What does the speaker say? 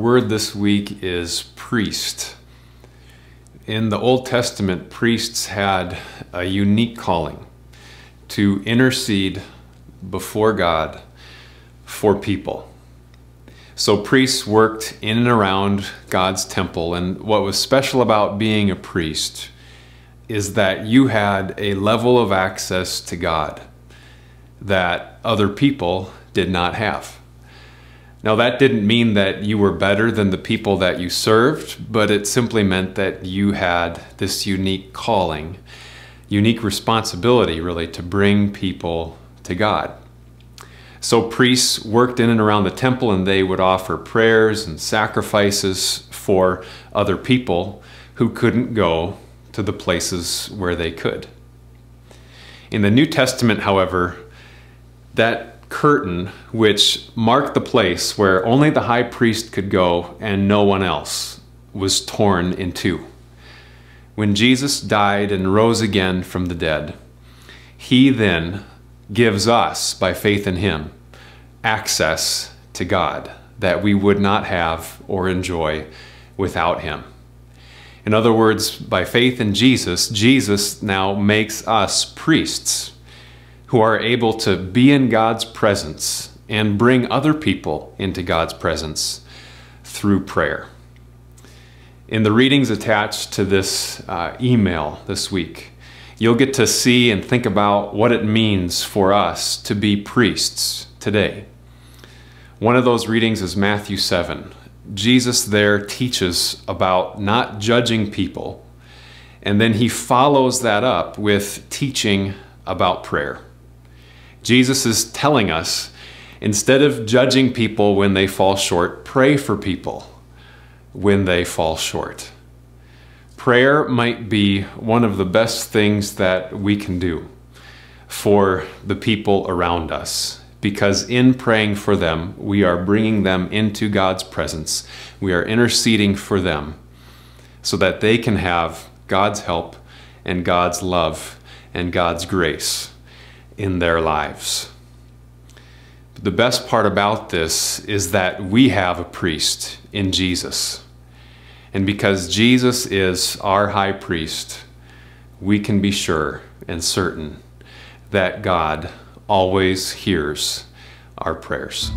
word this week is priest. In the Old Testament, priests had a unique calling to intercede before God for people. So priests worked in and around God's temple, and what was special about being a priest is that you had a level of access to God that other people did not have. Now, that didn't mean that you were better than the people that you served, but it simply meant that you had this unique calling, unique responsibility, really, to bring people to God. So priests worked in and around the temple, and they would offer prayers and sacrifices for other people who couldn't go to the places where they could. In the New Testament, however, that curtain which marked the place where only the high priest could go and no one else was torn in two. When Jesus died and rose again from the dead, he then gives us, by faith in him, access to God that we would not have or enjoy without him. In other words, by faith in Jesus, Jesus now makes us priests who are able to be in God's presence and bring other people into God's presence through prayer. In the readings attached to this email this week, you'll get to see and think about what it means for us to be priests today. One of those readings is Matthew 7. Jesus there teaches about not judging people, and then he follows that up with teaching about prayer. Jesus is telling us, instead of judging people when they fall short, pray for people when they fall short. Prayer might be one of the best things that we can do for the people around us, because in praying for them, we are bringing them into God's presence. We are interceding for them so that they can have God's help and God's love and God's grace in their lives. But the best part about this is that we have a priest in Jesus. And because Jesus is our high priest, we can be sure and certain that God always hears our prayers.